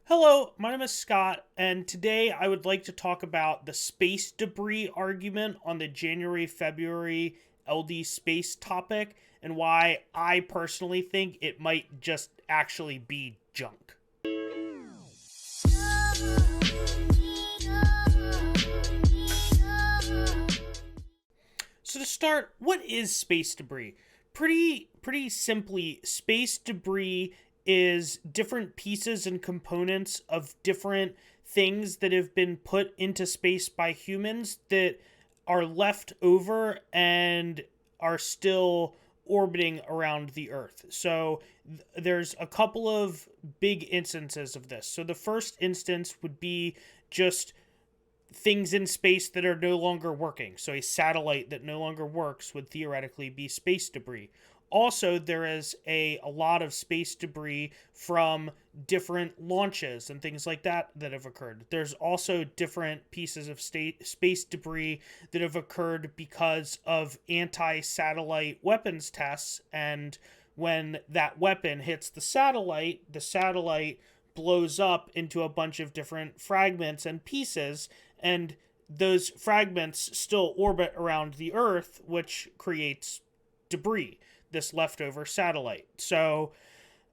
Hello, my name is Scott, and today I would like to talk about the space debris argument on the January February LD space topic and why I personally think it might just actually be junk. So to start, what is space debris? Pretty simply, space debris is different pieces and components of different things that have been put into space by humans that are left over and are still orbiting around the Earth. So there's a couple of big instances of this. So the first instance would be just things in space that are no longer working. So a satellite that no longer works would theoretically be space debris. Also, there is a lot of space debris from different launches and things like that have occurred. There's also different pieces of space debris that have occurred because of anti-satellite weapons tests, and when that weapon hits the satellite blows up into a bunch of different fragments and pieces, and those fragments still orbit around the Earth, which creates debris, this leftover satellite. So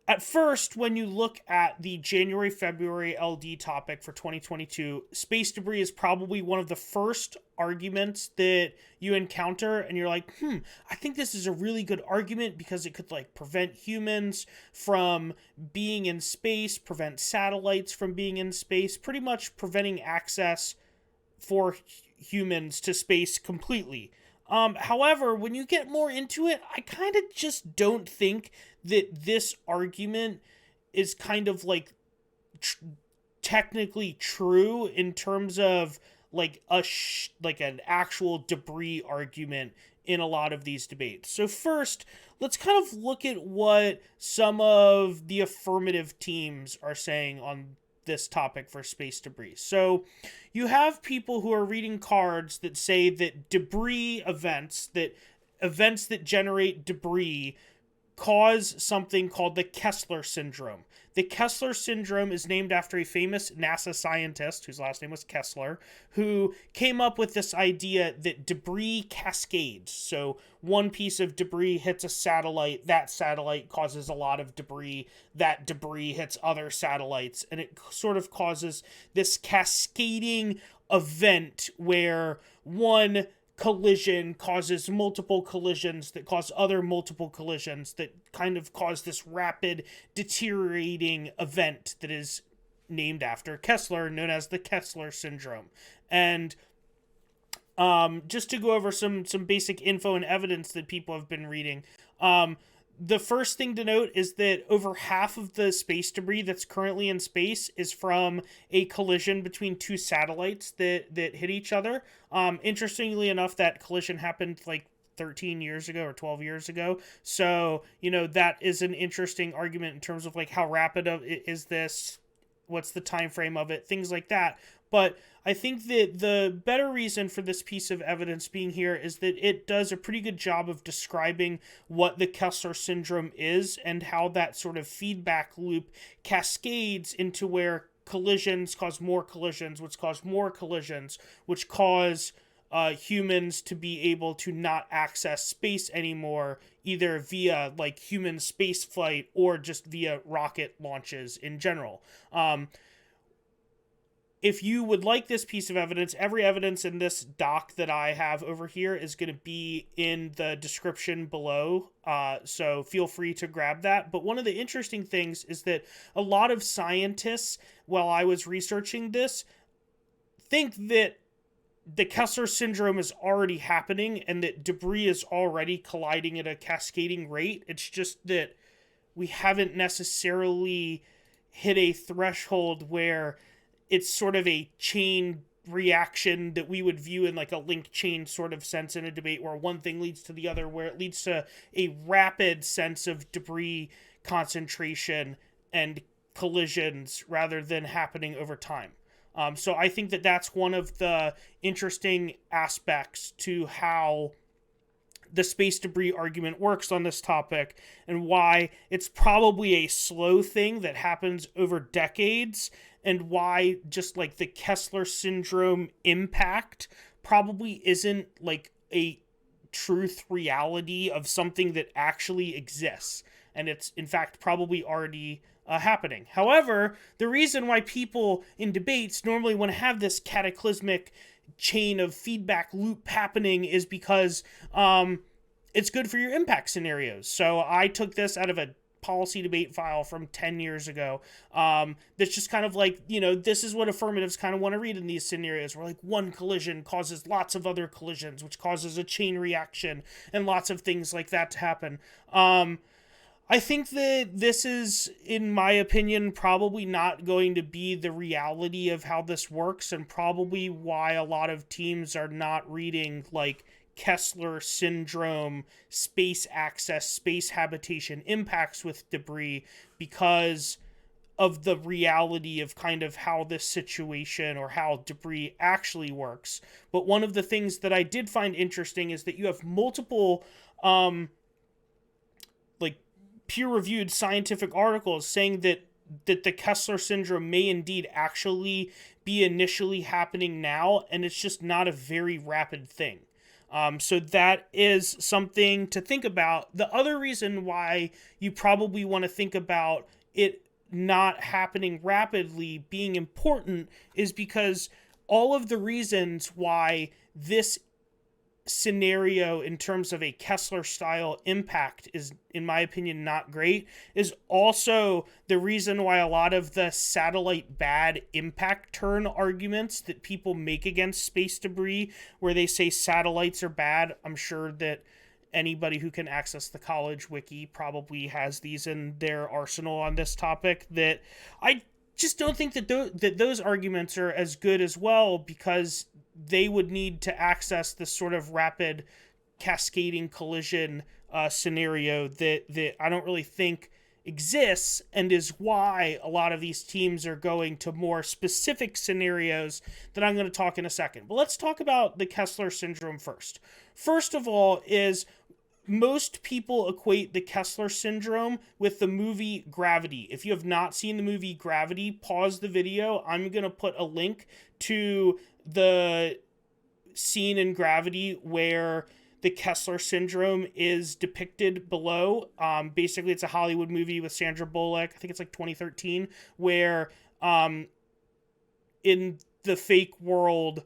at first, when you look at the January February LD topic for 2022, space debris is probably one of the first arguments that you encounter, and you're like, I think this is a really good argument because it could prevent humans from being in space, prevent satellites from being in space, pretty much preventing access for humans to space completely. However, when you get more into it, I kind of just don't think that this argument is kind of technically true in terms of an actual debris argument in a lot of these debates. So first, let's kind of look at what some of the affirmative teams are saying on this topic for space debris. So you have people who are reading cards that say that events that generate debris cause something called the Kessler Syndrome. The Kessler Syndrome is named after a famous NASA scientist whose last name was Kessler, who came up with this idea that debris cascades. So one piece of debris hits a satellite, that satellite causes a lot of debris, that debris hits other satellites, and it sort of causes this cascading event where one collision causes multiple collisions that cause other multiple collisions that kind of cause this rapid deteriorating event that is named after Kessler, known as the Kessler Syndrome. And just to go over some basic info and evidence that people have been reading, the first thing to note is that over half of the space debris that's currently in space is from a collision between two satellites that hit each other. Interestingly enough, that collision happened 13 years ago or 12 years ago. So, that is an interesting argument in terms of how rapid is this, what's the time frame of it, things like that. But I think that the better reason for this piece of evidence being here is that it does a pretty good job of describing what the Kessler Syndrome is and how that sort of feedback loop cascades into where collisions cause more collisions, which cause more collisions, which cause humans to be able to not access space anymore, either via human space flight or just via rocket launches in general. If you would like this piece of evidence, every evidence in this doc that I have over here is going to be in the description below, so feel free to grab that. But one of the interesting things is that a lot of scientists, while I was researching this, think that the Kessler Syndrome is already happening and that debris is already colliding at a cascading rate. It's just that we haven't necessarily hit a threshold where it's sort of a chain reaction that we would view in a link chain sort of sense in a debate where one thing leads to the other, where it leads to a rapid sense of debris concentration and collisions rather than happening over time. So I think that that's one of the interesting aspects to how the space debris argument works on this topic and why it's probably a slow thing that happens over decades, and why just like the Kessler Syndrome impact probably isn't like a truth reality of something that actually exists. And it's in fact probably already happening. However, the reason why people in debates normally want to have this cataclysmic chain of feedback loop happening is because it's good for your impact scenarios. So I took this out of a policy debate file from 10 years ago. That's just kind of like, this is what affirmatives kind of want to read in these scenarios, where like one collision causes lots of other collisions, which causes a chain reaction and lots of things like that to happen. I think that this is, in my opinion, probably not going to be the reality of how this works, and probably why a lot of teams are not reading like Kessler Syndrome, space access, space habitation impacts with debris, because of the reality of kind of how this situation or how debris actually works. But one of the things that I did find interesting is that you have multiple like peer-reviewed scientific articles saying that the Kessler Syndrome may indeed actually be initially happening now, and it's just not a very rapid thing. So that is something to think about. The other reason why you probably want to think about it not happening rapidly being important is because all of the reasons why this scenario in terms of a Kessler style impact is, in my opinion, not great, is also the reason why a lot of the satellite bad impact turn arguments that people make against space debris, where they say satellites are bad. I'm sure that anybody who can access the college wiki probably has these in their arsenal on this topic, that I just don't think that those arguments are as good as well, because they would need to access this sort of rapid cascading collision scenario that I don't really think exists, and is why a lot of these teams are going to more specific scenarios that I'm going to talk in a second. But let's talk about the Kessler Syndrome first. First of all is, most people equate the Kessler Syndrome with the movie Gravity. If you have not seen the movie Gravity, pause the video. I'm going to put a link to the scene in Gravity where the Kessler Syndrome is depicted below. Basically, it's a Hollywood movie with Sandra Bullock. I think it's like 2013, where in the fake world,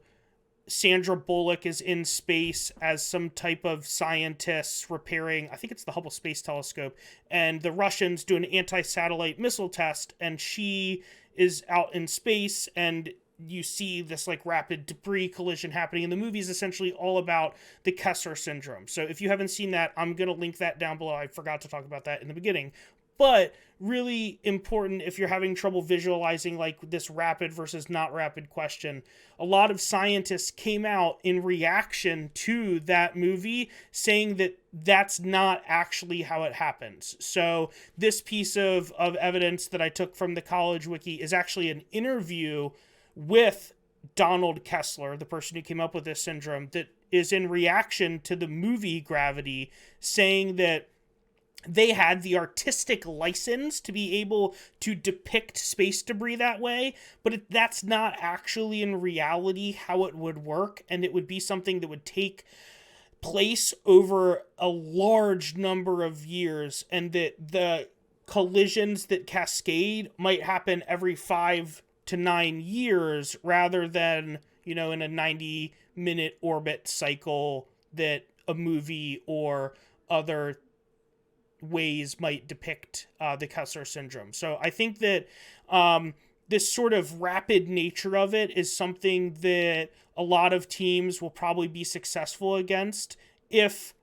Sandra Bullock is in space as some type of scientist repairing, I think it's the Hubble Space Telescope, and the Russians do an anti-satellite missile test, and she is out in space, and you see this like rapid debris collision happening. And the movie is essentially all about the Kessler Syndrome. So if you haven't seen that, I'm going to link that down below. I forgot to talk about that in the beginning. But really important if you're having trouble visualizing like this rapid versus not rapid question. A lot of scientists came out in reaction to that movie saying that that's not actually how it happens. So this piece of evidence that I took from the college wiki is actually an interview with Donald Kessler, the person who came up with this syndrome, that is in reaction to the movie Gravity, saying that they had the artistic license to be able to depict space debris that way, but that's not actually in reality how it would work, and it would be something that would take place over a large number of years, and that the collisions that cascade might happen every 5 to 9 years rather than, in a 90-minute orbit cycle that a movie or other ways might depict the Kessler Syndrome. So I think that this sort of rapid nature of it is something that a lot of teams will probably be successful against if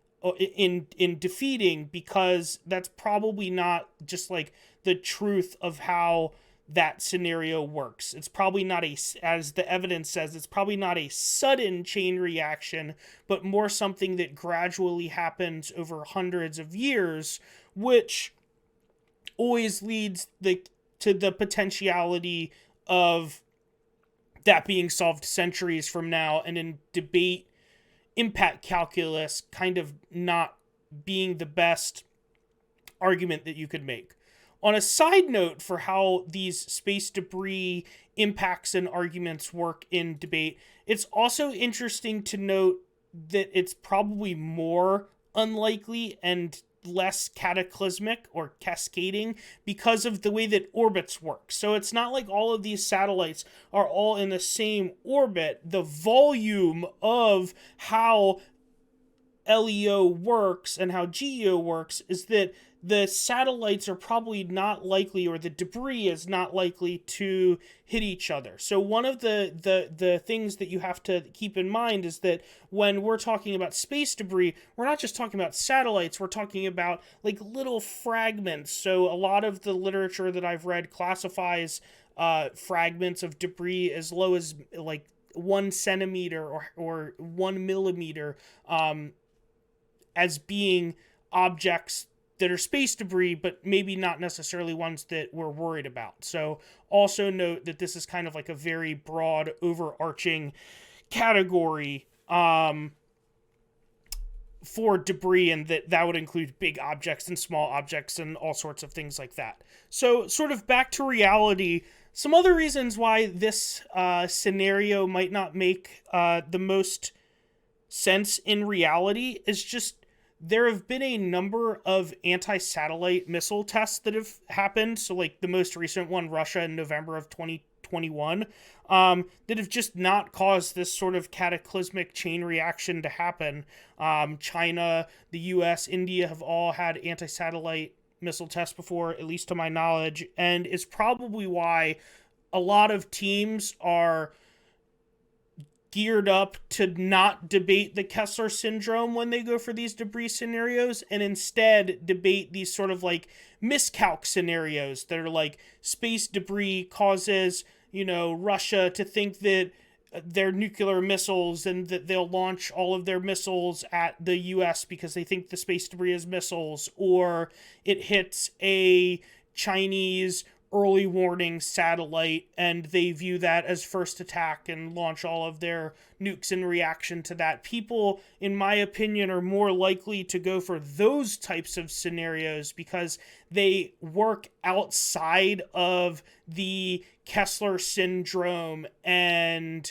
in defeating, because that's probably not just like the truth of how that scenario works. It's probably not as the evidence says, it's probably not a sudden chain reaction, but more something that gradually happens over hundreds of years, which always leads to the potentiality of that being solved centuries from now. And in debate impact calculus kind of not being the best argument that you could make. On a side note for how these space debris impacts and arguments work in debate, it's also interesting to note that it's probably more unlikely and less cataclysmic or cascading because of the way that orbits work. So it's not like all of these satellites are all in the same orbit. The volume of how LEO works and how GEO works is that the satellites are probably not likely, or the debris is not likely to hit each other. So one of the things that you have to keep in mind is that when we're talking about space debris, we're not just talking about satellites, we're talking about like little fragments. So a lot of the literature that I've read classifies fragments of debris as low as like 1 centimeter or 1 millimeter as being objects that are space debris, but maybe not necessarily ones that we're worried about. So also note that this is kind of like a very broad, overarching category for debris, and that would include big objects and small objects and all sorts of things like that. So sort of back to reality, some other reasons why this scenario might not make the most sense in reality is just there have been a number of anti-satellite missile tests that have happened. So like the most recent one, Russia in November of 2021, that have just not caused this sort of cataclysmic chain reaction to happen. China, the US, India have all had anti-satellite missile tests before, at least to my knowledge. And it's probably why a lot of teams are geared up to not debate the Kessler Syndrome when they go for these debris scenarios, and instead debate these sort of like miscalc scenarios that are like space debris causes, Russia to think that their nuclear missiles and that they'll launch all of their missiles at the US because they think the space debris is missiles, or it hits a Chinese early warning satellite and they view that as first attack and launch all of their nukes in reaction to that. People, in my opinion, are more likely to go for those types of scenarios because they work outside of the Kessler Syndrome and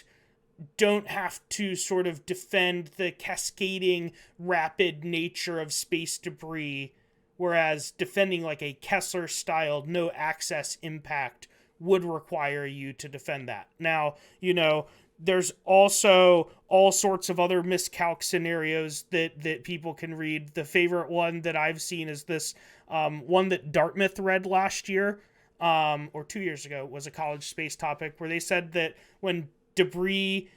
don't have to sort of defend the cascading rapid nature of space debris. Whereas defending like a Kessler-styled no-access impact would require you to defend that. Now, there's also all sorts of other miscalc scenarios that people can read. The favorite one that I've seen is this one that Dartmouth read last year, or 2 years ago, was a college space topic, where they said that when debris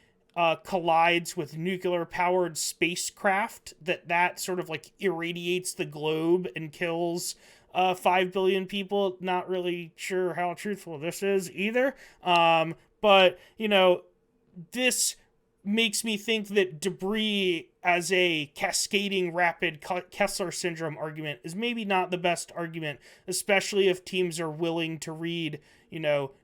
collides with nuclear-powered spacecraft, that sort of like irradiates the globe and kills 5 billion people. Not really sure how truthful this is either. But, this makes me think that debris as a cascading rapid Kessler Syndrome argument is maybe not the best argument, especially if teams are willing to read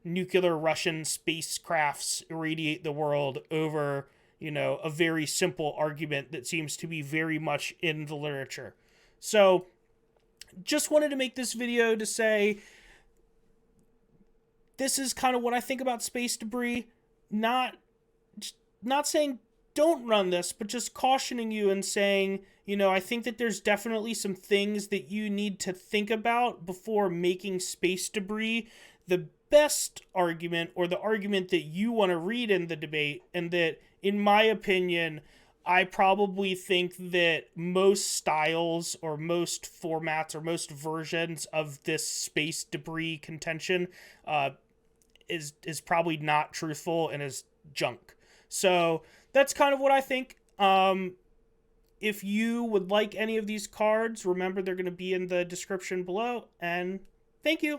nuclear Russian spacecrafts irradiate the world over, a very simple argument that seems to be very much in the literature. So just wanted to make this video to say this is kind of what I think about space debris. Not saying don't run this, but just cautioning you and saying, I think that there's definitely some things that you need to think about before making space debris the best argument, or the argument that you want to read in the debate. And that, in my opinion, I probably think that most styles or most formats or most versions of this space debris contention is probably not truthful and is junk. So that's kind of what I think. If you would like any of these cards, remember they're going to be in the description below. And thank you.